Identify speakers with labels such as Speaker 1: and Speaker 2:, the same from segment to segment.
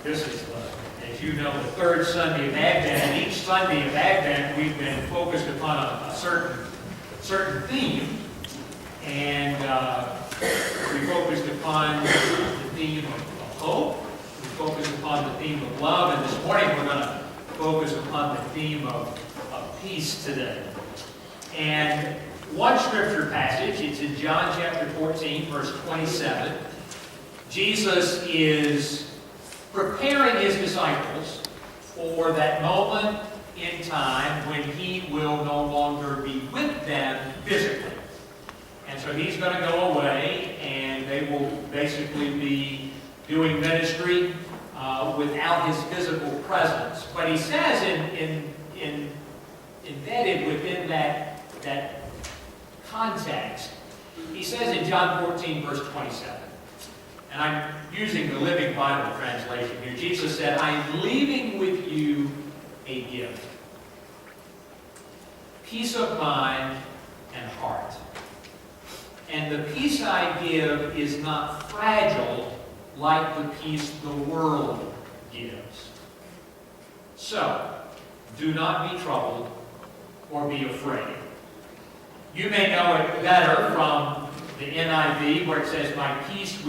Speaker 1: This is, as you know, the third Sunday of Advent, and each Sunday of Advent we've been focused upon a certain theme, and we focused upon the theme of hope, we focused upon the theme of love, and this morning we're going to focus upon the theme of peace today. And one scripture passage, it's in John chapter 14, verse 27. Jesus is preparing his disciples for that moment in time when he will no longer be with them physically. And so he's going to go away, and they will basically be doing ministry without his physical presence. But he says embedded within that context, he says in John 14, verse 27, and I'm using the Living Bible translation here. Jesus said, I am leaving with you a gift. Peace of mind and heart. And the peace I give is not fragile like the peace the world gives. So, do not be troubled or be afraid. You may know it better from the NIV, where it says, my peace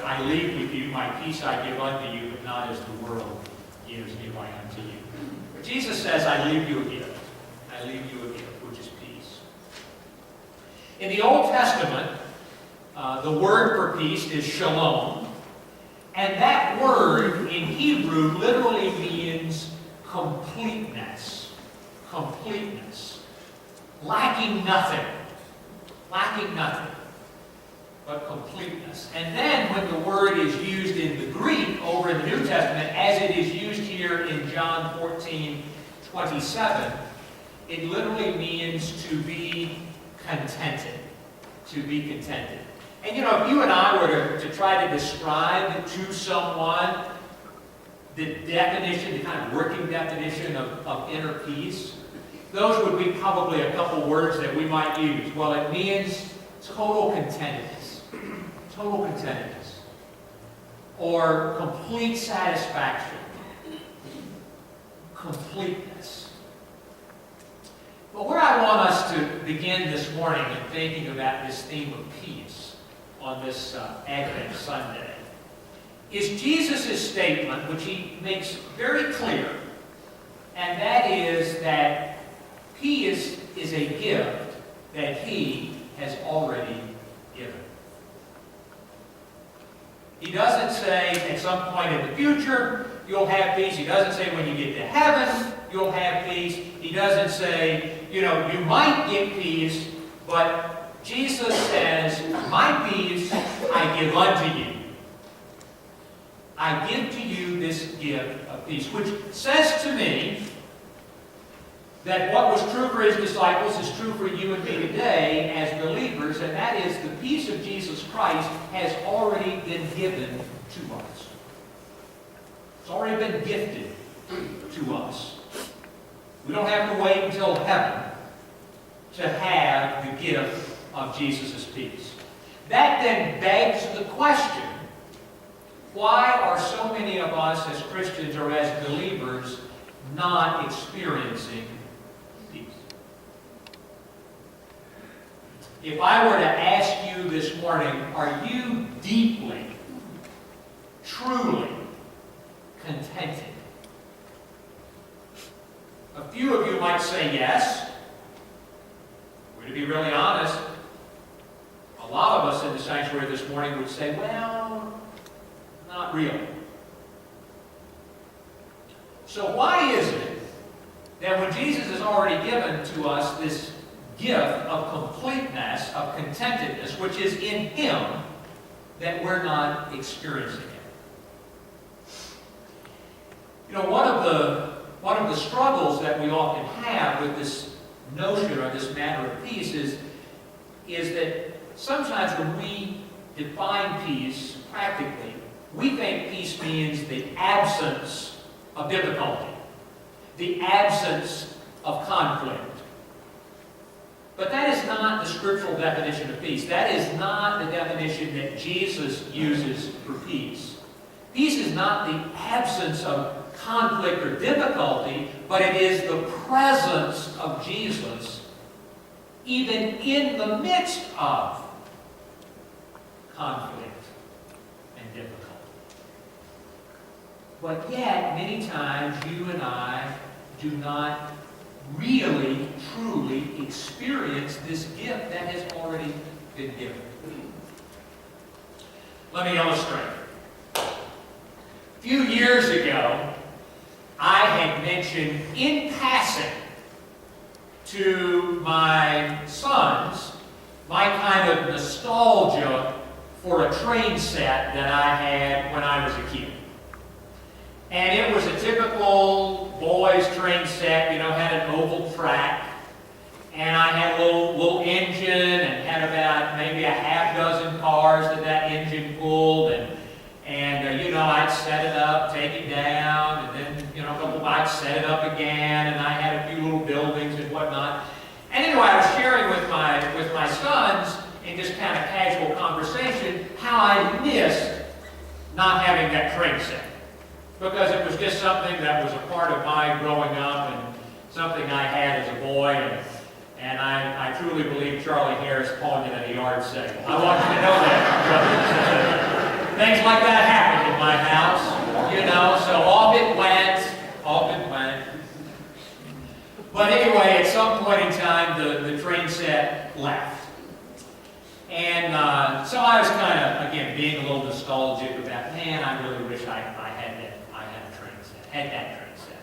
Speaker 1: I leave with you, my peace I give unto you, but not as the world gives, give I unto you. But Jesus says, I leave you a gift. I leave you a gift, which is peace. In the Old Testament, the word for peace is shalom. And that word in Hebrew literally means completeness. Completeness. Lacking nothing. Lacking nothing. But completeness. And then when the word is used in the Greek over in the New Testament, as it is used here in John 14:27, it literally means to be contented. To be contented. And you know, if you and I were to try to describe to someone the definition, the kind of working definition of inner peace, those would be probably a couple words that we might use. Well, it means total contentedness. Total contentedness. Or complete satisfaction. Completeness. But where I want us to begin this morning in thinking about this theme of peace on this Advent Sunday is Jesus' statement, which he makes very clear, and that is that peace is a gift that he has already given. He doesn't say at some point in the future you'll have peace. He doesn't say when you get to heaven you'll have peace. He doesn't say, you know, you might get peace, but Jesus says, my peace I give unto you. I give to you this gift of peace, which says to me that what was true for his disciples is true for you and me today as believers, and that is the peace of Jesus Christ has already been given to us. It's already been gifted to us. We don't have to wait until heaven to have the gift of Jesus' peace. That then begs the question, why are so many of us as Christians or as believers not experiencing peace? If I were to ask you this morning, are you deeply, truly contented? A few of you might say yes. We're to be really honest. A lot of us in the sanctuary this morning would say, well, not really. So why is it that when Jesus has already given to us this gift of completeness, of contentedness, which is in him, that we're not experiencing it? You know, one of the struggles that we often have with this notion or this matter of peace is that sometimes when we define peace practically, we think peace means the absence of difficulty, the absence of conflict. But that is not the scriptural definition of peace. That is not the definition that Jesus uses for peace. Peace is not the absence of conflict or difficulty, but it is the presence of Jesus even in the midst of conflict and difficulty. But yet, many times, you and I do not really, truly experience this gift that has already been given. Let me illustrate. A few years ago, I had mentioned in passing to my sons my kind of nostalgia for a train set that I had when I was a kid. And it was a typical boys' train set, had an oval track. And I had a little engine and had about maybe a half dozen cars that engine pulled. And I'd set it up, take it down, and then, I'd set it up again. And I had a few little buildings and whatnot. And anyway, I was sharing with my sons in just kind of casual conversation how I missed not having that train set. Because it was just something that was a part of my growing up and something I had as a boy. And I truly believe Charlie Harris pawned it at a yard sale. I want you to know that, brothers. Things like that happened in my house, so off it went. But anyway, at some point in time, the train set left. And so I was kind of, again, being a little nostalgic about, man, I really wish I had that train set.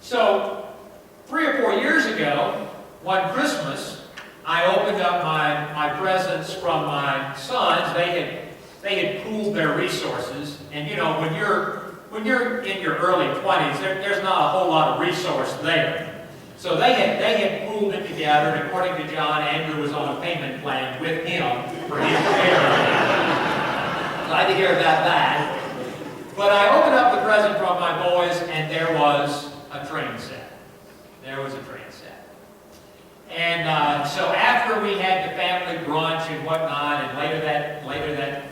Speaker 1: So 3 or 4 years ago, one Christmas, I opened up my presents from my sons. They had pooled their resources, and when you're in your early 20s, there's not a whole lot of resource there. So they had pooled it together, and according to John, Andrew was on a payment plan with him for his share. Glad to hear about that. But I opened up the present from my boys, and there was a train set. And so after we had the family brunch and whatnot, and later that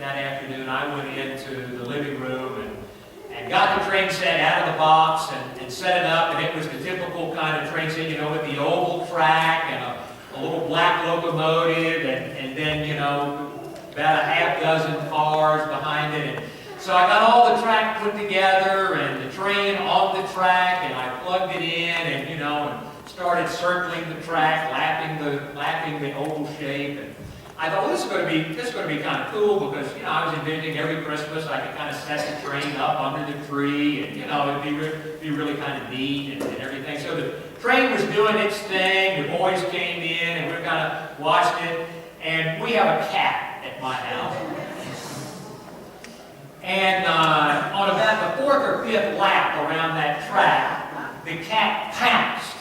Speaker 1: afternoon, I went into the living room and got the train set out of the box and set it up, and it was the typical kind of train set, with the oval track and a little black locomotive, and then, about a half dozen cars behind it. And so I got all the track put together and the train on the track, and I plugged it in, and and started circling the track, lapping the oval shape. And I thought, well, this is going to be kind of cool, because I was envisioning every Christmas I could kind of set the train up under the tree, and it'd be really kind of neat and everything. So the train was doing its thing. The boys came in, and we kind of watched it. And we have a cat at my house. And on about the 4th or 5th lap around that track, the cat pounced.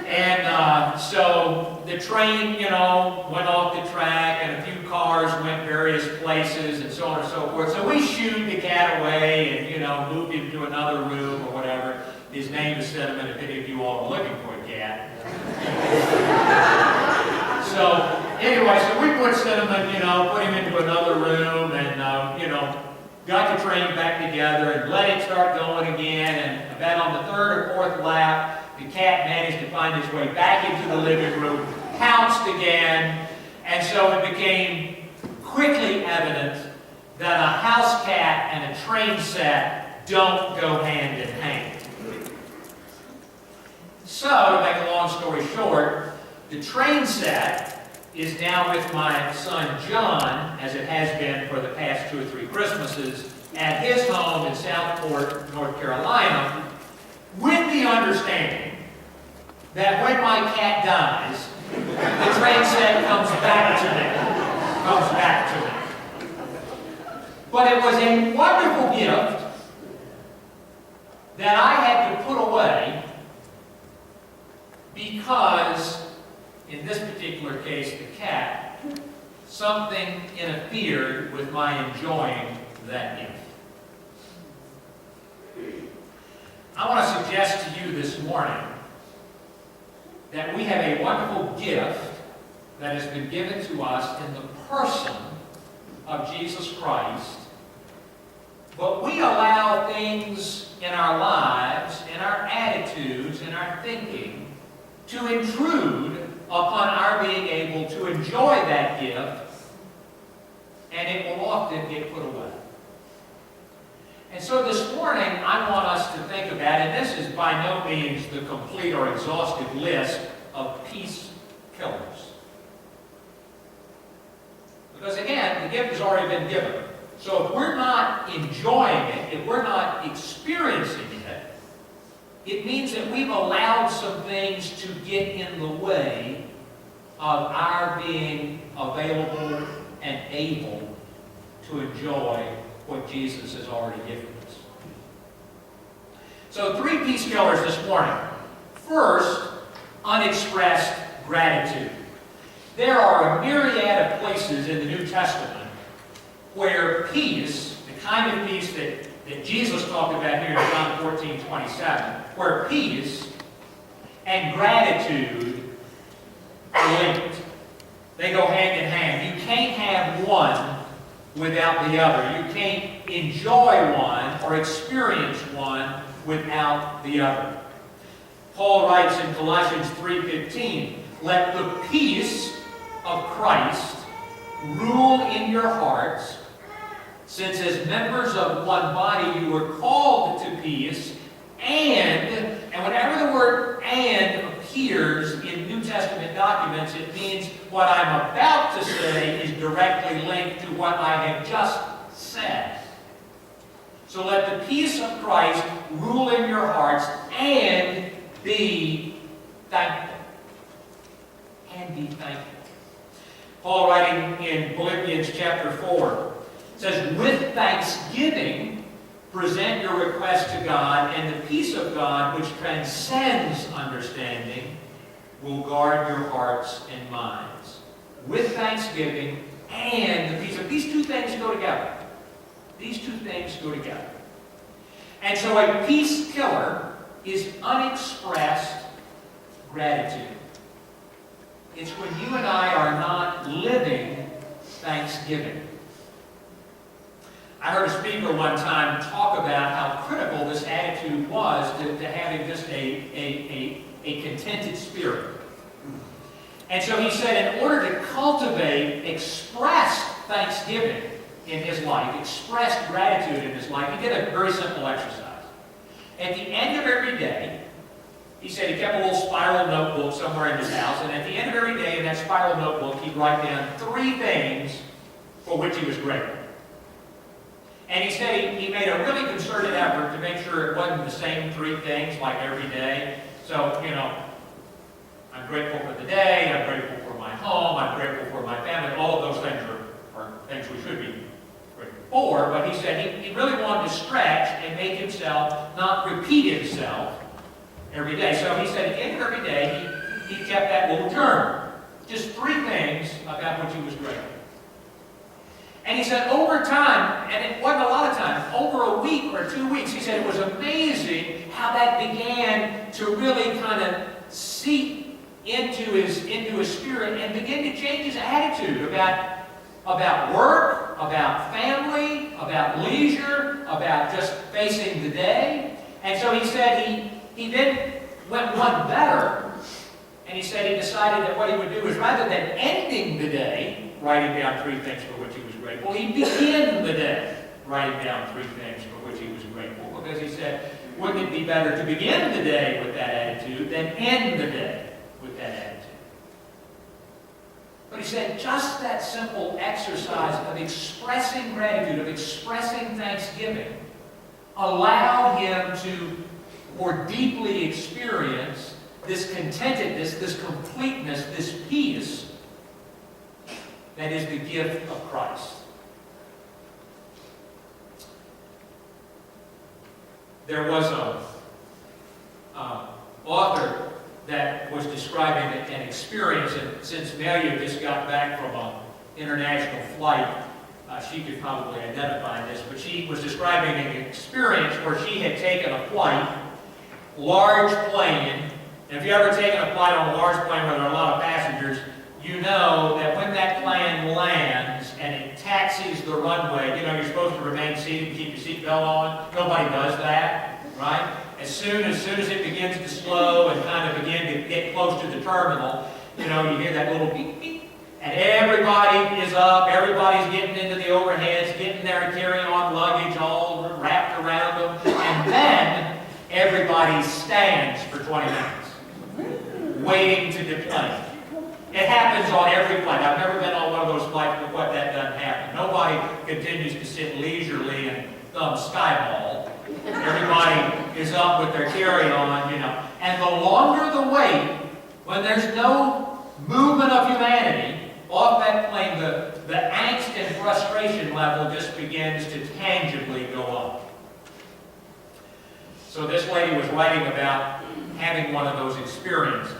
Speaker 1: And so the train, went off the track, and a few cars went various places, and so on and so forth. So we shooed the cat away and, moved him to another room or whatever. His name is Cinnamon, if any of you all are looking for a cat. So anyway, so we put Cinnamon, put him into another room, and, got the train back together and let it start going again. And about on the 3rd or 4th lap, the cat managed to find his way back into the living room, pounced again, and so it became quickly evident that a house cat and a train set don't go hand in hand. So, to make a long story short, the train set is now with my son John, as it has been for the past 2 or 3 Christmases, at his home in Southport, North Carolina, with the understanding that when my cat dies, the train set comes back to me. But it was a wonderful gift that I had to put away, because in this particular case, the cat, something interfered with my enjoying that gift. I want to suggest to you this morning that we have a wonderful gift that has been given to us in the person of Jesus Christ, But we allow things in our lives, in our attitudes, in our thinking, to intrude upon our being able to enjoy that gift, and it will often get put away. And so this morning, I want us to think about, and this is by no means the complete or exhaustive list of peace killers. Because again, the gift has already been given. So if we're not enjoying it, if we're not experiencing it, it means that we've allowed some things to get in the way of our being available and able to enjoy what Jesus has already given us. So 3 peace killers this morning. First, unexpressed gratitude. There are a myriad of places in the New Testament where peace, the kind of peace that Jesus talked about here in John 14:27, where peace and gratitude are linked. They go hand in hand. You can't have one without the other. You can't enjoy one or experience one without the other. Paul writes in Colossians 3:15, "Let the peace of Christ rule in your hearts, since as members of one body you were called to peace, and whenever the word "and" appears in New Testament documents, it means what I'm about to say is directly linked to what I have just said. So let the peace of Christ rule in your hearts, and be thankful." And be thankful. Paul, writing in Philippians chapter 4, says, "With thanksgiving, present your request to God, and the peace of God, which transcends understanding, will guard your hearts and minds." With thanksgiving and the peace of. These two things go together. These two things go together. And so a peace killer is unexpressed gratitude. It's when you and I are not living thanksgiving. I heard a speaker one time talk about how critical this attitude was to having just a contented spirit. And so he said, in order to cultivate expressed thanksgiving in his life, expressed gratitude in his life, he did a very simple exercise. At the end of every day, he said he kept a little spiral notebook somewhere in his house, and at the end of every day in that spiral notebook, he'd write down 3 things for which he was grateful. And he said he made a really concerted effort to make sure it wasn't the same 3 things like every day. So, I'm grateful for the day, I'm grateful for my home, I'm grateful for my family. All of those things are things we should be grateful for, but he said he really wanted to stretch and make himself not repeat himself every day. So he said at the end of every day, he kept that little journal. Just 3 things about which he was grateful. And he said over time, and it wasn't a lot of time, over a week or 2 weeks, he said it was amazing how that began to really kind of seep into his spirit and begin to change his attitude about work, about family, about leisure, about just facing the day. And so he said he then went one better, and he said he decided that what he would do is, rather than ending the day writing down 3 things for which he was grateful, he'd begin the day writing down 3 things for which he was grateful. Because he said, wouldn't it be better to begin the day with that attitude than end the day with that attitude? But he said just that simple exercise of expressing gratitude, of expressing thanksgiving, allowed him to more deeply experience this contentedness, this completeness, this peace that is the gift of Christ. There was an author that was describing an experience, and since Melia just got back from an international flight, she could probably identify this, but she was describing an experience where she had taken a flight, large plane, and if you've ever taken a flight on a large plane where there are a lot of passengers, you know that when that plane lands and it taxis the runway, you know, you're supposed to remain seated and keep your seatbelt on. Nobody does that, right? As soon as it begins to slow and kind of begin to get close to the terminal, you know, you hear that little beep, beep, and everybody is up, everybody's getting into the overheads, getting their carry-on luggage all wrapped around them, and then everybody stands for 20 minutes, waiting to deplane. It happens on every flight. I've never been on one of those flights but what that doesn't happen. Nobody continues to sit leisurely and thumb skyball. Everybody is up with their carry-on, you know. And the longer the wait, when there's no movement of humanity off that plane, the angst and frustration level just begins to tangibly go up. So this lady was writing about having one of those experiences.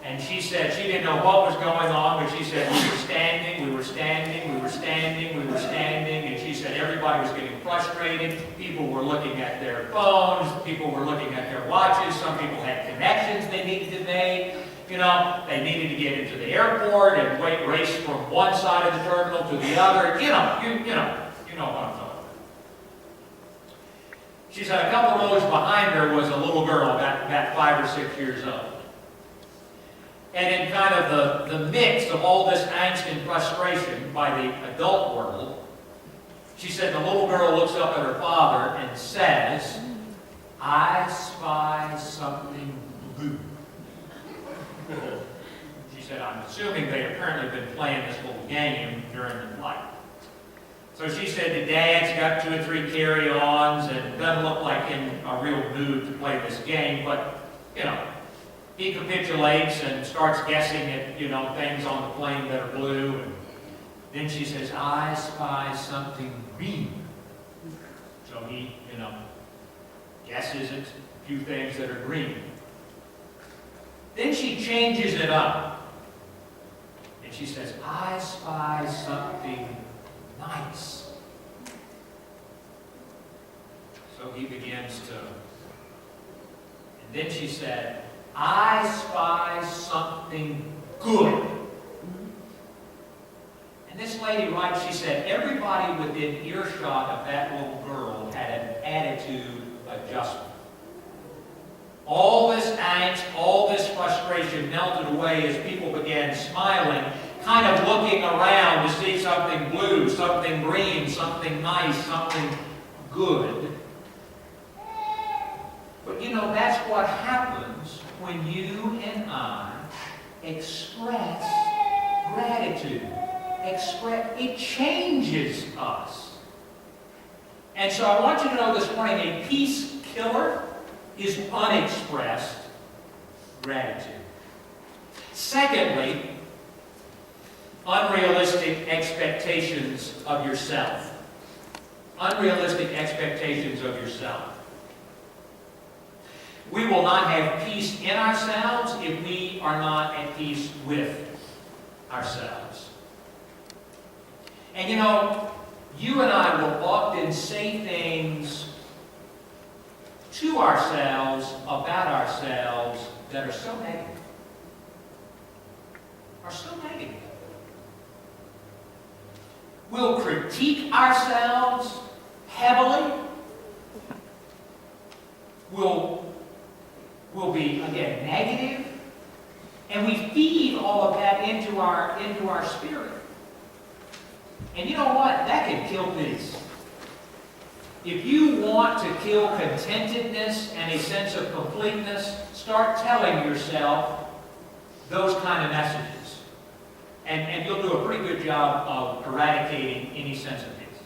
Speaker 1: And she said she didn't know what was going on, but she said we were standing, we were standing, we were standing, we were standing, and she said everybody was getting frustrated. People were looking at their phones, people were looking at their watches, some people had connections they needed to make. You know, they needed to get into the airport and race from one side of the terminal to the other. You know what I'm talking about. She said a couple rows behind her was a little girl, about 5 or 6 years old. And in kind of the mix of all this angst and frustration by the adult world, she said the little girl looks up at her father and says, "I spy something blue." She said, I'm assuming they apparently been playing this little game during the flight. So she said the dad's got 2 or 3 carry-ons and doesn't look like in a real mood to play this game, but, you know, he capitulates and starts guessing at, you know, things on the plane that are blue. And then she says, "I spy something green." So he, you know, guesses at a few things that are green. Then she changes it up. And she says, "I spy something nice." So he begins to, and then she said, "I spy something good." And this lady writes, she said, everybody within earshot of that little girl had an attitude adjustment. All this angst, all this frustration melted away as people began smiling, kind of looking around to see something blue, something green, something nice, something good. But you know, that's what happens when you and I express gratitude. It changes us. And so I want you to know this morning, a peace killer is unexpressed gratitude. Secondly, unrealistic expectations of yourself. Unrealistic expectations of yourself. We will not have peace in ourselves if we are not at peace with ourselves. And you know, you and I will often say things to ourselves, about ourselves, that are so negative. We'll critique ourselves heavily. We'll be, again, negative. And we feed all of that into our spirit. And you know what? That can kill peace. If you want to kill contentedness and a sense of completeness, start telling yourself those kind of messages. And you'll do a pretty good job of eradicating any sense of peace.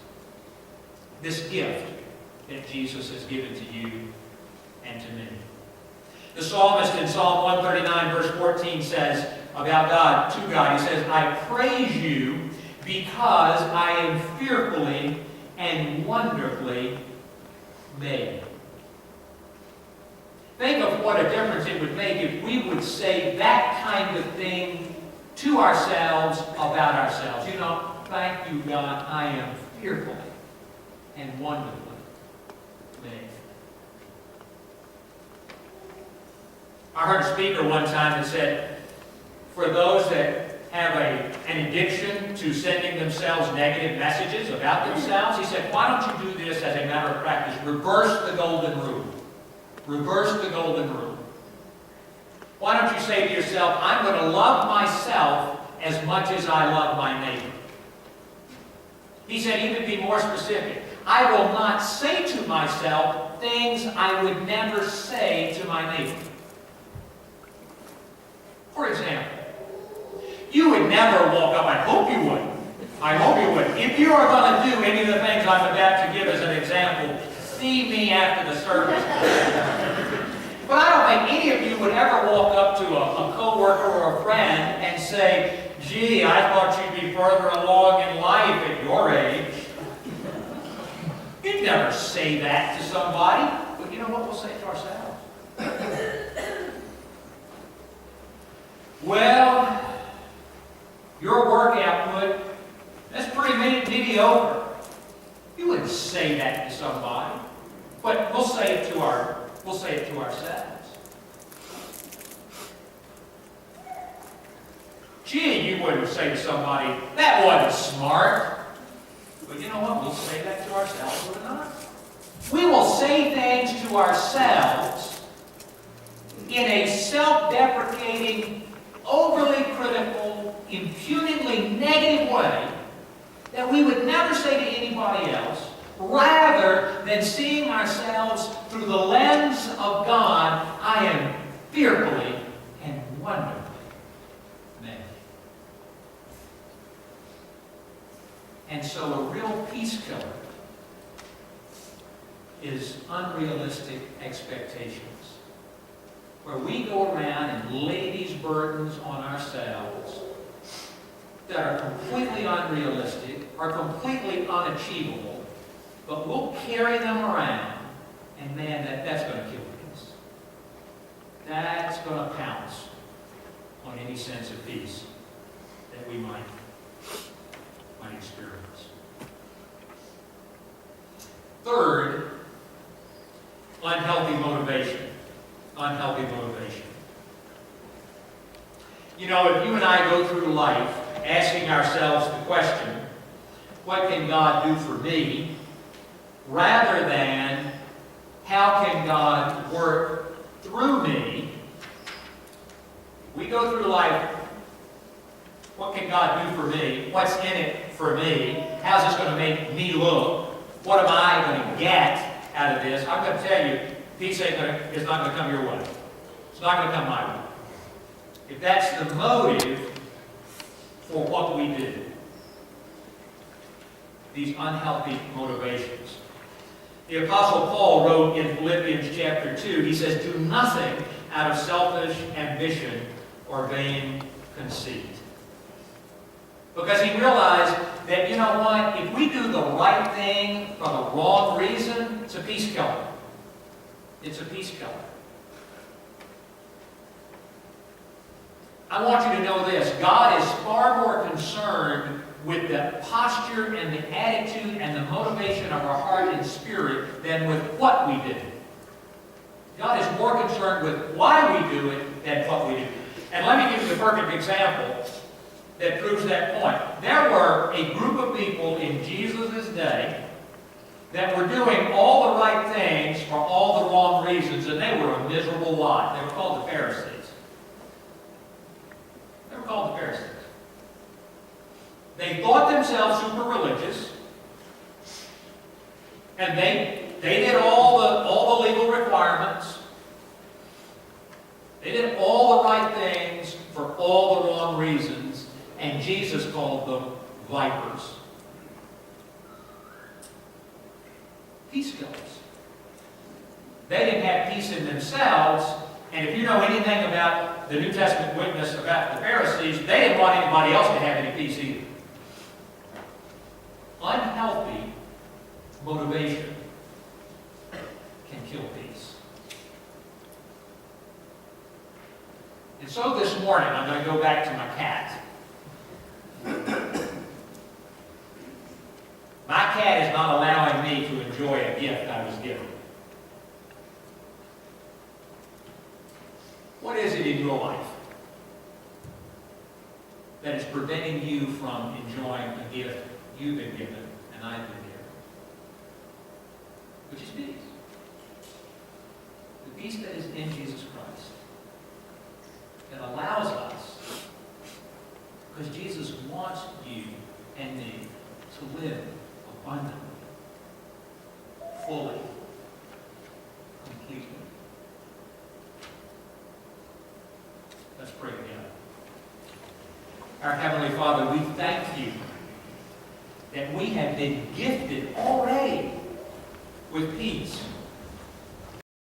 Speaker 1: This gift that Jesus has given to you and to me. The psalmist in Psalm 139 verse 14 says about God, to God, he says, "I praise you because I am fearfully and wonderfully made." Think of what a difference it would make if we would say that kind of thing to ourselves about ourselves. You know, thank you, God, I am fearfully and wonderfully made. I heard a speaker one time that said, for those that have an addiction to sending themselves negative messages about themselves. He said, why don't you do this as a matter of practice? Reverse the golden rule. Reverse the golden rule. Why don't you say to yourself, I'm going to love myself as much as I love my neighbor. He said, even be more specific. I will not say to myself things I would never say to my neighbor. For example, you would never walk up, I hope you wouldn't. I hope you wouldn't. If you are going to do any of the things I'm about to give as an example, see me after the service. But I don't think any of you would ever walk up to a co-worker or a friend and say, gee, I thought you'd be further along in life at your age. You'd never say that to somebody. But you know what we'll say to ourselves? Well, your work output, that's pretty mediocre. You wouldn't say that to somebody. But we'll say it to ourselves. Gee, you wouldn't say to somebody, that wasn't smart. But you know what? We'll say that to ourselves, will we not? We will say things to ourselves in a self-deprecating, overly critical, impugningly negative way that we would never say to anybody else, rather than seeing ourselves through the lens of God. I am fearfully and wonderfully made. And so a real peace killer is unrealistic expectations, where we go around and lay these burdens on ourselves that are completely unrealistic, are completely unachievable, but we'll carry them around, and man, that's going to kill peace. That's going to pounce on any sense of peace that we might experience. Third, unhealthy motivation. Unhealthy motivation. You know, if you and I go through life asking ourselves the question, what can God do for me? Rather than, how can God work through me? We go through life, what can God do for me? What's in it for me? How's this going to make me look? What am I going to get out of this? I'm going to tell you, peace is not going to come your way. It's not going to come my way. If that's the motive for what we do, these unhealthy motivations. The Apostle Paul wrote in Philippians chapter 2, he says, do nothing out of selfish ambition or vain conceit. Because he realized that, you know what, if we do the right thing for the wrong reason, it's a peace killer. It's a peace killer. I want you to know this. God is far more concerned with the posture and the attitude and the motivation of our heart and spirit than with what we do. God is more concerned with why we do it than what we do. And let me give you the perfect example that proves that point. There were a group of people in Jesus' day that were doing all the right things for all the wrong reasons, and they were a miserable lot. They were called the Pharisees. They were called the Pharisees. They thought themselves super religious, and they did all the legal requirements. They did all the right things for all the wrong reasons, and Jesus called them vipers. Peace killers. They didn't have peace in themselves, and if you know anything about the New Testament witness about the Pharisees, they didn't want anybody else to have any peace either. Unhealthy motivation can kill peace. And so this morning, I'm going to go back to my cat. My cat is not allowing me to enjoy a gift I was given. What is it in your life that is preventing you from enjoying a gift you've been given and I've been given, which is peace. The peace that is in Jesus Christ, that allows us, because Jesus wants you and me to live abundantly, fully, completely. Let's pray together. Our Heavenly Father, we thank you that we have been gifted already with peace.